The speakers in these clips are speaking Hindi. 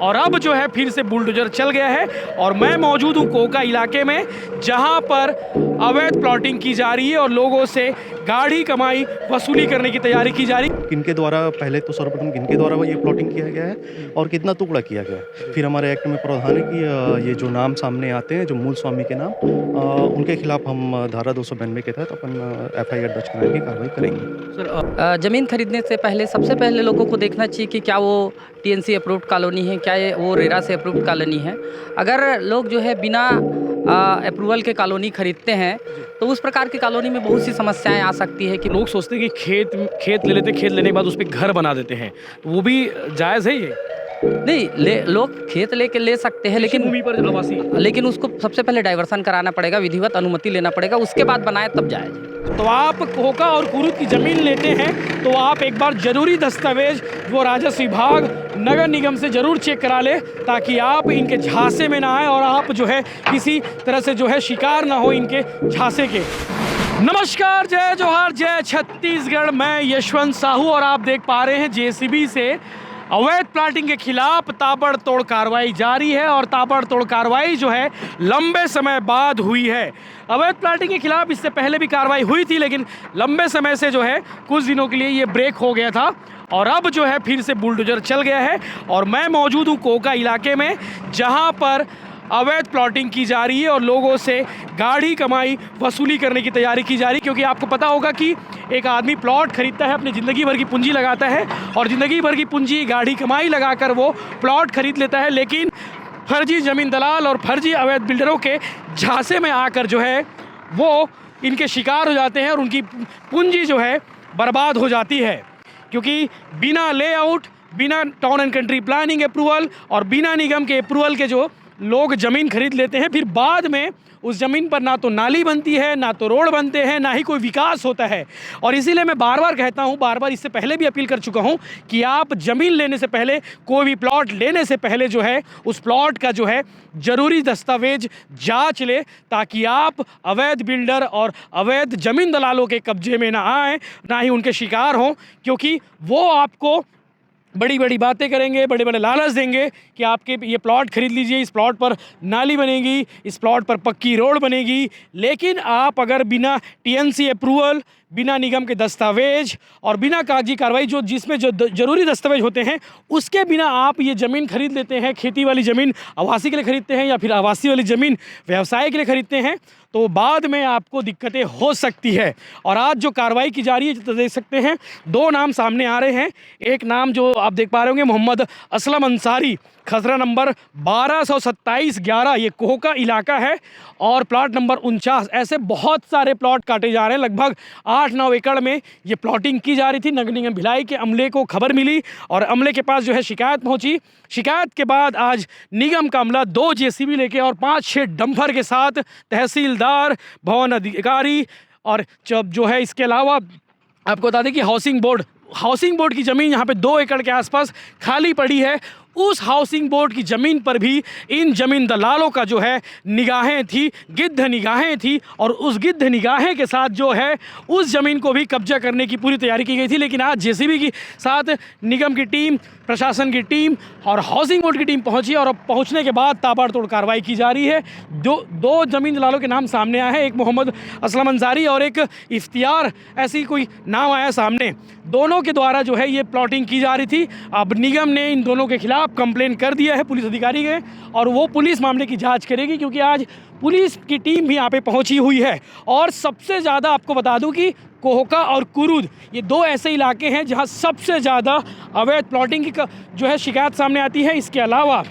और अब जो है फिर से बुलडोजर चल गया है और मैं मौजूद हूँ कोका इलाके में, जहाँ पर अवैध प्लॉटिंग की जा रही है और लोगों से गाढ़ी कमाई वसूली करने की तैयारी की जा रही है। किनके द्वारा, पहले तो सर्वप्रथम किनके द्वारा ये प्लॉटिंग किया गया है और कितना टुकड़ा किया गया है। फिर हमारे एक्ट में प्रावधान है कि ये जो नाम सामने आते हैं, जो मूल स्वामी के नाम, उनके खिलाफ हम धारा 292 के तहत अपन FIR दर्ज कराने की कार्रवाई करेंगे। सर, ज़मीन खरीदने से पहले सबसे पहले लोगों को देखना चाहिए कि क्या वो TNC अप्रूव्ड कॉलोनी है, क्या ये वो रेरा से अप्रूव्ड कॉलोनी है। अगर लोग जो है बिना अप्रूवल के कॉलोनी खरीदते हैं तो उस प्रकार की कॉलोनी में बहुत सी समस्याएं आ सकती है कि लोग सोचते हैं कि खेत ले लेते, खेत लेने के बाद उस पर घर बना देते हैं, तो वो भी जायज़ है ये? नहीं, लोग खेत लेके ले सकते हैं, लेकिन भूमि पर लेकिन उसको सबसे पहले डाइवर्सन कराना पड़ेगा, विधिवत अनुमति लेना पड़ेगा, उसके बाद बनाए तब जायज़। तो आप कोका और कुरुद की ज़मीन लेते हैं तो आप एक बार ज़रूरी दस्तावेज वो राजस्व विभाग, नगर निगम से ज़रूर चेक करा ले, ताकि आप इनके झांसे में ना आए और आप जो है किसी तरह से जो है शिकार ना हो इनके झांसे के। नमस्कार, जय जोहार, जय छत्तीसगढ़। मैं यशवंत साहू और आप देख पा रहे हैं JCB से अवैध प्लाटिंग के खिलाफ ताबड़तोड़ कार्रवाई जारी है और ताबड़तोड़ कार्रवाई जो है लंबे समय बाद हुई है। अवैध प्लाटिंग के खिलाफ इससे पहले भी कार्रवाई हुई थी, लेकिन लंबे समय से जो है कुछ दिनों के लिए ये ब्रेक हो गया था और अब जो है फिर से बुलडोजर चल गया है और मैं मौजूद हूँ कोका इलाके में, जहाँ पर अवैध प्लॉटिंग की जा रही है और लोगों से गाढ़ी कमाई वसूली करने की तैयारी की जा रही है। क्योंकि आपको पता होगा कि एक आदमी प्लॉट खरीदता है, अपनी ज़िंदगी भर की पूंजी लगाता है और ज़िंदगी भर की पूंजी गाढ़ी कमाई लगाकर वो प्लॉट खरीद लेता है, लेकिन फर्जी ज़मीन दलाल और फर्जी अवैध बिल्डरों के झांसे में आकर जो है वो इनके शिकार हो जाते हैं और उनकी पूंजी जो है बर्बाद हो जाती है। क्योंकि बिना लेआउट, बिना town and country planning approval और बिना निगम के अप्रूवल के जो लोग ज़मीन खरीद लेते हैं, फिर बाद में उस ज़मीन पर ना तो नाली बनती है, ना तो रोड बनते हैं, ना ही कोई विकास होता है। और इसीलिए मैं बार बार कहता हूँ, बार बार इससे पहले भी अपील कर चुका हूँ कि आप ज़मीन लेने से पहले, कोई भी प्लॉट लेने से पहले जो है उस प्लॉट का जो है ज़रूरी दस्तावेज जांच ले, ताकि आप अवैध बिल्डर और अवैध ज़मीन दलालों के कब्जे में ना आएँ, ना ही उनके शिकार हों। क्योंकि वो आपको बड़ी बड़ी बातें करेंगे, बड़े बड़े लालच देंगे कि आपके ये प्लॉट खरीद लीजिए, इस प्लॉट पर नाली बनेगी, इस प्लॉट पर पक्की रोड बनेगी। लेकिन आप अगर बिना TNC अप्रूवल, बिना निगम के दस्तावेज और बिना कागजी कार्रवाई जिसमें जो ज़रूरी दस्तावेज होते हैं, उसके बिना आप ये ज़मीन खरीद लेते हैं, खेती वाली ज़मीन आवासी के लिए खरीदते हैं या फिर आवासीय वाली ज़मीन व्यवसाय के लिए खरीदते हैं, तो बाद में आपको दिक्कतें हो सकती है। और आज जो कार्रवाई की जा रही है, तो देख सकते हैं 2 नाम सामने आ रहे हैं। एक नाम जो आप देख पा रहे होंगे, मोहम्मद असलम अंसारी, खसरा नंबर 1227/11, ये कोका इलाका है और प्लॉट नंबर 49। ऐसे बहुत सारे प्लॉट काटे जा रहे हैं, लगभग 8-9 एकड़ में ये प्लॉटिंग की जा रही थी। नगर निगम भिलाई के अमले को खबर मिली और अमले के पास जो है शिकायत पहुंची। शिकायत के बाद आज निगम का अमला 2 JCB लेके और 5-6 डंपर के साथ तहसीलदार, भवन अधिकारी और जो है इसके अलावा आपको बता दें कि हाउसिंग बोर्ड की ज़मीन यहाँ पे 2 एकड़ के आसपास खाली पड़ी है। उस हाउसिंग बोर्ड की ज़मीन पर भी इन ज़मीन दलालों का जो है निगाहें थी, गिद्ध निगाहें थी और उस गिद्ध निगाहें के साथ जो है उस ज़मीन को भी कब्जा करने की पूरी तैयारी की गई थी। लेकिन आज JCB की साथ निगम की टीम, प्रशासन की टीम और हाउसिंग बोर्ड की टीम पहुंची और अब पहुंचने के बाद ताबड़तोड़ कार्रवाई की जा रही है। दो ज़मीन दलालों के नाम सामने आए हैं, एक मोहम्मद असलम अंसारी और एक इफ्तियार, ऐसी कोई नाम आया सामने। दोनों के द्वारा जो है ये प्लॉटिंग की जा रही थी। अब निगम ने इन दोनों के खिलाफ कंप्लेन कर दिया है पुलिस अधिकारी के और वो पुलिस मामले की जांच करेगी, क्योंकि आज पुलिस की टीम भी यहाँ पे पहुंची हुई है। और सबसे ज़्यादा आपको बता दूं कि कोका और कुरुद, ये 2 ऐसे इलाके हैं जहां सबसे ज़्यादा अवैध प्लॉटिंग की जो है शिकायत सामने आती है। इसके अलावा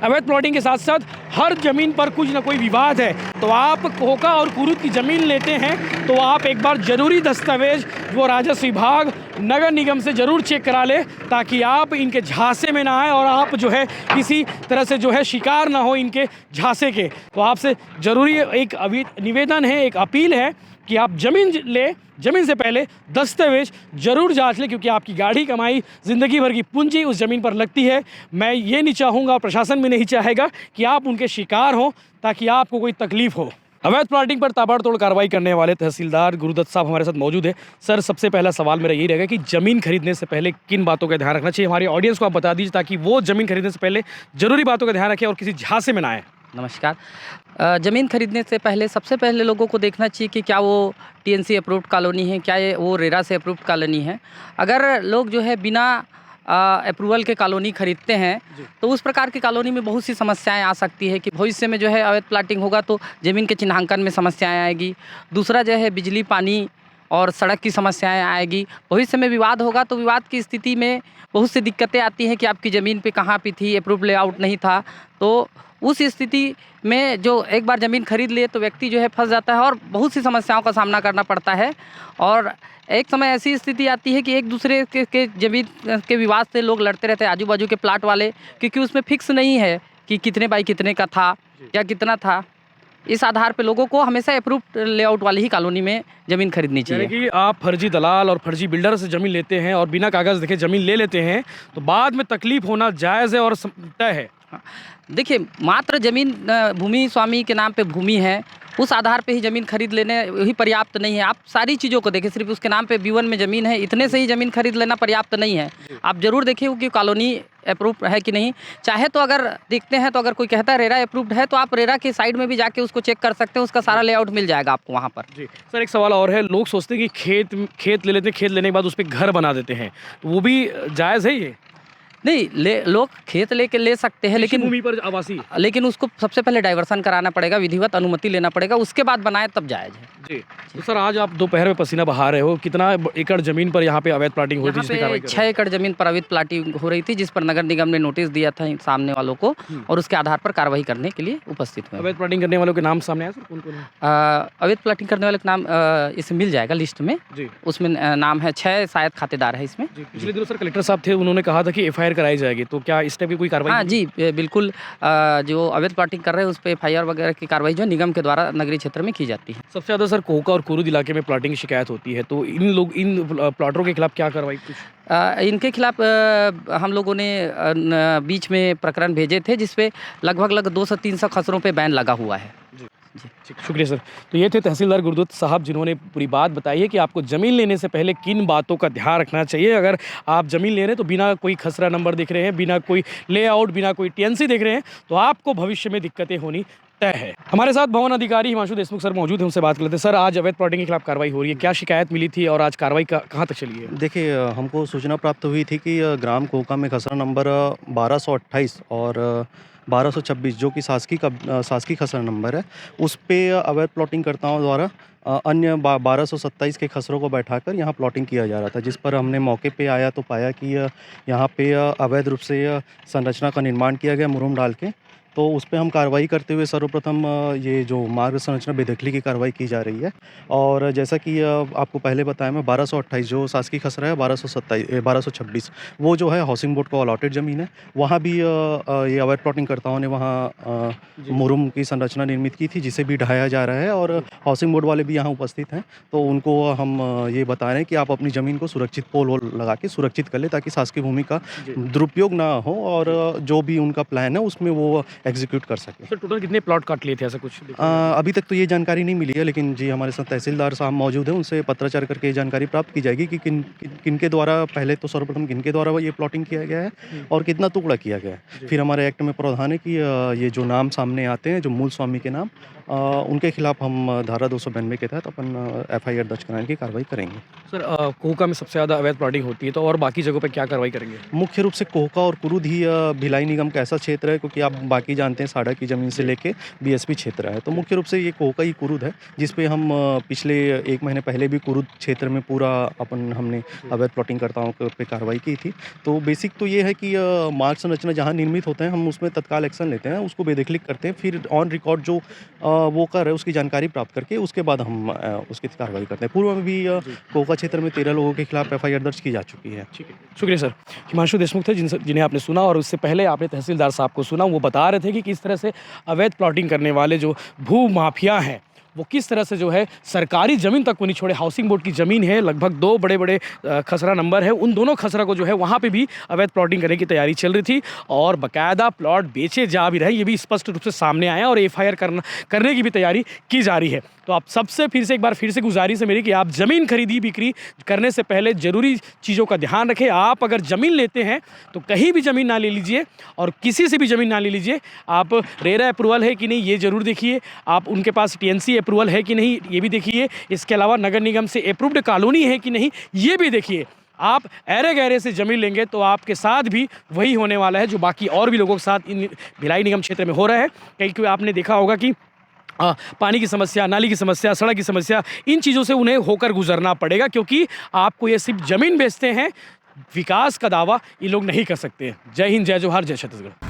अवैध प्लॉटिंग के साथ साथ हर ज़मीन पर कुछ ना कोई विवाद है। तो आप कोका और कुरुद की ज़मीन लेते हैं तो आप एक बार ज़रूरी दस्तावेज वो राजस्व विभाग, नगर निगम से ज़रूर चेक करा ले, ताकि आप इनके झांसे में ना आए और आप जो है किसी तरह से जो है शिकार ना हो इनके झांसे के। तो आपसे ज़रूरी एक निवेदन है, एक अपील है कि आप ज़मीन से पहले दस्तावेज ज़रूर जांच लें, क्योंकि आपकी गाढ़ी कमाई, ज़िंदगी भर की पूंजी उस ज़मीन पर लगती है। मैं ये नहीं चाहूँगा, प्रशासन भी नहीं चाहेगा कि आप उनके शिकार हों, ताकि आपको कोई तकलीफ़ हो। अवैध प्लॉटिंग पर ताबड़तोड़ कार्रवाई करने वाले तहसीलदार गुरुदत्त साहब हमारे साथ मौजूद है। सर, सबसे पहला सवाल मेरा यही रहेगा कि ज़मीन खरीदने से पहले किन बातों का ध्यान रखना चाहिए? हमारी ऑडियंस को आप बता दीजिए ताकि वो ज़मीन खरीदने से पहले ज़रूरी बातों का ध्यान रखें और किसी झांसे में ना आए। नमस्कार। ज़मीन खरीदने से पहले सबसे पहले लोगों को देखना चाहिए कि क्या वो टीएनसी अप्रूव्ड कॉलोनी है, क्या ये वो रेरा से अप्रूव्ड कॉलोनी है। अगर लोग जो है बिना अप्रूवल के कॉलोनी खरीदते हैं तो उस प्रकार की कॉलोनी में बहुत सी समस्याएं आ सकती है कि भविष्य में जो है अवैध प्लाटिंग होगा तो ज़मीन के चिन्हांकन में समस्याएं आएगी। दूसरा जो है बिजली, पानी और सड़क की समस्याएं आएगी। भविष्य में विवाद होगा तो विवाद की स्थिति में बहुत सी दिक्कतें आती हैं कि आपकी ज़मीन पे कहाँ पे थी, अप्रूव्ड लेआउट नहीं था। तो उस स्थिति में जो एक बार ज़मीन खरीद ले तो व्यक्ति जो है फंस जाता है और बहुत सी समस्याओं का सामना करना पड़ता है। और एक समय ऐसी स्थिति आती है कि एक दूसरे के ज़मीन के विवाद से लोग लड़ते रहते हैं, आजू बाजू के प्लाट वाले, क्योंकि उसमें फिक्स नहीं है कि कितने बाई कितने का था या कितना था। इस आधार पे लोगों को हमेशा अप्रूव्ड लेआउट वाली ही कॉलोनी में ज़मीन खरीदनी यानी चाहिए। कि आप फर्जी दलाल और फर्जी बिल्डर से ज़मीन लेते हैं और बिना कागज़ देखे ज़मीन ले लेते हैं तो बाद में तकलीफ होना जायज़ है और तय है। देखिए, मात्र ज़मीन भूमि स्वामी के नाम पे भूमि है, उस आधार पे ही ज़मीन खरीद लेने ही पर्याप्त नहीं है। आप सारी चीज़ों को देखें, सिर्फ उसके नाम पे B1 में ज़मीन है, इतने से ही ज़मीन खरीद लेना पर्याप्त नहीं है। आप ज़रूर देखिए कि कॉलोनी अप्रूव्ड है कि नहीं। चाहे तो अगर देखते हैं तो अगर कोई कहता है रेरा अप्रूव्ड है तो आप रेरा के साइड में भी जाके उसको चेक कर सकते हैं, उसका सारा लेआउट मिल जाएगा आपको वहाँ पर। जी सर, एक सवाल और है। लोग सोचते हैं कि खेत ले लेते हैं, खेत लेने के बाद उस पर घर बना देते हैं, तो वो भी जायज़ है ये? नहीं, लोग खेत लेके ले सकते हैं, कृषि लेकिन भूमि पर आवासीय। लेकिन उसको सबसे पहले डाइवर्सन कराना पड़ेगा, विधिवत अनुमति लेना पड़ेगा, उसके बाद बनाए तब जायज़ है। जी तो सर, आज आप दोपहर में पसीना बहा रहे हो, कितना एकड़ ज़मीन पर यहाँ पे अवैध प्लाटिंग हुई थी यहाँ जिसमें पे कार्रवाई कर रहे 6 एकड़ ज़मीन पर अवैध प्लाटिंग हो रही थी, जिस पर नगर निगम ने नोटिस दिया था इन सामने वालों को और उसके आधार पर कार्रवाई करने के लिए उपस्थित हैं? हुए। अवैध प्लाटिंग करने वालों के नाम सामने आए सर, कौन कौन है? अवैध प्लाटिंग करने वाले का नाम इसमें मिल जाएगा लिस्ट में। जी उसमें नाम है 6 शायद खातेदार है इसमें। जी, पिछले दिनों सर कलेक्टर साहब थे, उन्होंने कहा था कि FIR कराई जाएगी, तो क्या इस टाइप की कोई कार्रवाई? हाँ जी, बिल्कुल। जो अवैध प्लाटिंग कर रहे हैं उस पर FIR वगैरह की कार्रवाई जो निगम के द्वारा नगरीय क्षेत्र में की जाती है। सबसे ज़्यादा सर कोहका और कुरुद इलाके में प्लाटिंग की शिकायत होती है, तो इन प्लाटरों के खिलाफ क्या कार्रवाई कुछ? इनके खिलाफ हम लोगों ने बीच में प्रकरण भेजे थे जिसपे लगभग 200 से 300 खसरों पे बैन लगा हुआ है। जी ठीक, शुक्रिया सर। तो ये थे तहसीलदार गुरुदत्त साहब, जिन्होंने पूरी बात बताई है कि आपको ज़मीन लेने से पहले किन बातों का ध्यान रखना चाहिए। अगर आप ज़मीन ले रहे हैं तो बिना कोई खसरा नंबर दिख रहे हैं, बिना कोई लेआउट, बिना कोई TNC देख रहे हैं, तो आपको भविष्य में दिक्कतें होनी तय है। हमारे साथ भवन अधिकारी हिमांशु देशमुख सर मौजूद हैं, उनसे बात कर लेते हैं। सर, आज अवैध प्लॉटिंग के खिलाफ कार्रवाई हो रही है, क्या शिकायत मिली थी और आज कार्रवाई कहाँ तक चली है? देखिए, हमको सूचना प्राप्त हुई थी कि ग्राम कोहका में खसरा नंबर 1228 और 1226 जो कि शासकीय खसरा नंबर है, उस पे अवैध प्लॉटिंगकर्ताओं द्वारा अन्य 1227 के खसरों को बैठाकर यहाँ प्लॉटिंग किया जा रहा था, जिस पर हमने मौके पे आया तो पाया कि यहाँ पे अवैध रूप से संरचना का निर्माण किया गया मुरुम डाल के। तो उस पे हम कार्रवाई करते हुए सर्वप्रथम ये जो मार्ग संरचना बेदखली की कार्रवाई की जा रही है। और जैसा कि आपको पहले बताया मैं, 1228 जो शासकीय खसरा है, 1226 वो जो है हाउसिंग बोर्ड को अलॉटेड ज़मीन है। वहाँ भी ये अवैध प्लॉटिंगकर्ताओं ने वहाँ मुरुम की संरचना निर्मित की थी, जिसे भी ढाया जा रहा है और हाउसिंग बोर्ड वाले भी यहाँ उपस्थित हैं। तो उनको हम ये बता रहे हैं कि आप अपनी ज़मीन को सुरक्षित पोल वोल लगा के सुरक्षित कर लें, ताकि शासकीय भूमि का दुरुपयोग ना हो और जो भी उनका प्लान है उसमें वो एग्जीक्यूट कर सके। सर, टोटल कितने प्लॉट काट लिए थे, ऐसा कुछ? अभी तक तो ये जानकारी नहीं मिली है, लेकिन जी हमारे साथ तहसीलदार साहब मौजूद हैं, उनसे पत्राचार करके ये जानकारी प्राप्त की जाएगी कि किनके द्वारा, पहले तो सर्वप्रथम किनके द्वारा ये प्लॉटिंग किया गया है और कितना टुकड़ा किया गया है। फिर हमारे एक्ट में प्रावधान है कि ये जो नाम सामने आते हैं, जो मूल स्वामी के नाम, उनके खिलाफ हम धारा 292 के तहत अपन FIR दर्ज कराने की कार्रवाई करेंगे। सर, कोहका में सबसे ज़्यादा अवैध प्लॉटिंग होती है, तो और बाकी जगहों पे क्या कार्रवाई करेंगे? मुख्य रूप से कोहका और कुरुद ही भिलाई निगम का ऐसा क्षेत्र है, क्योंकि आप बाकी जानते हैं साड़ा की ज़मीन से लेके BSP क्षेत्र है, तो मुख्य रूप से ये कोहका ही कुरुद है, जिस पे हम पिछले 1 महीने पहले भी कुरुद क्षेत्र में पूरा हमने अवैध प्लॉटिंगकर्ताओं पे कार्रवाई की थी। तो बेसिक तो ये है कि मार्ग संरचना जहाँ निर्मित होते हैं हम उसमें तत्काल एक्शन लेते हैं, उसको बेदखली करते हैं, फिर ऑन रिकॉर्ड जो वो कर रहे हैं उसकी जानकारी प्राप्त करके उसके बाद हम उसकी कार्रवाई करते हैं। पूर्व में भी कोहका क्षेत्र में 13 लोगों के खिलाफ FIR दर्ज की जा चुकी है। ठीक है, शुक्रिया सर। हिमांशु देशमुख थे, जिन्हें आपने सुना, और उससे पहले आपने तहसीलदार साहब को सुना। वो बता रहे थे कि किस तरह से अवैध प्लॉटिंग करने वाले जो भू माफिया हैं वो किस तरह से जो है सरकारी ज़मीन तक को नहीं छोड़े। हाउसिंग बोर्ड की ज़मीन है, लगभग 2 बड़े-बड़े खसरा नंबर है, उन दोनों खसरा को जो है वहाँ पे भी अवैध प्लॉटिंग करने की तैयारी चल रही थी और बाकायदा प्लॉट बेचे जा भी रहे हैं, ये भी स्पष्ट रूप से सामने आया और एफआईआर करने की भी तैयारी की जा रही है। तो आप सबसे एक बार फिर से गुजारिश है मेरी कि आप ज़मीन खरीदी बिक्री करने से पहले ज़रूरी चीज़ों का ध्यान रखें। आप अगर ज़मीन लेते हैं तो कहीं भी ज़मीन ना ले लीजिए और किसी से भी ज़मीन ना ले लीजिए। आप रेरा अप्रूवल है कि नहीं ये ज़रूर देखिए, आप उनके पास टीएनसी अप्रूवल है कि नहीं ये भी देखिए, इसके अलावा नगर निगम से अप्रूव्ड कॉलोनी है कि नहीं ये भी देखिए। आप ऐरे गहरे से ज़मीन लेंगे तो आपके साथ भी वही होने वाला है जो बाकी और भी लोगों के साथ इन भिलाई निगम क्षेत्र में हो रहा है। कहीं आपने देखा होगा कि पानी की समस्या, नाली की समस्या, सड़क की समस्या, इन चीज़ों से उन्हें होकर गुजरना पड़ेगा क्योंकि आपको ये सिर्फ ज़मीन बेचते हैं, विकास का दावा ये लोग नहीं कर सकते। जय हिंद, जय जोहार, जय छत्तीसगढ़।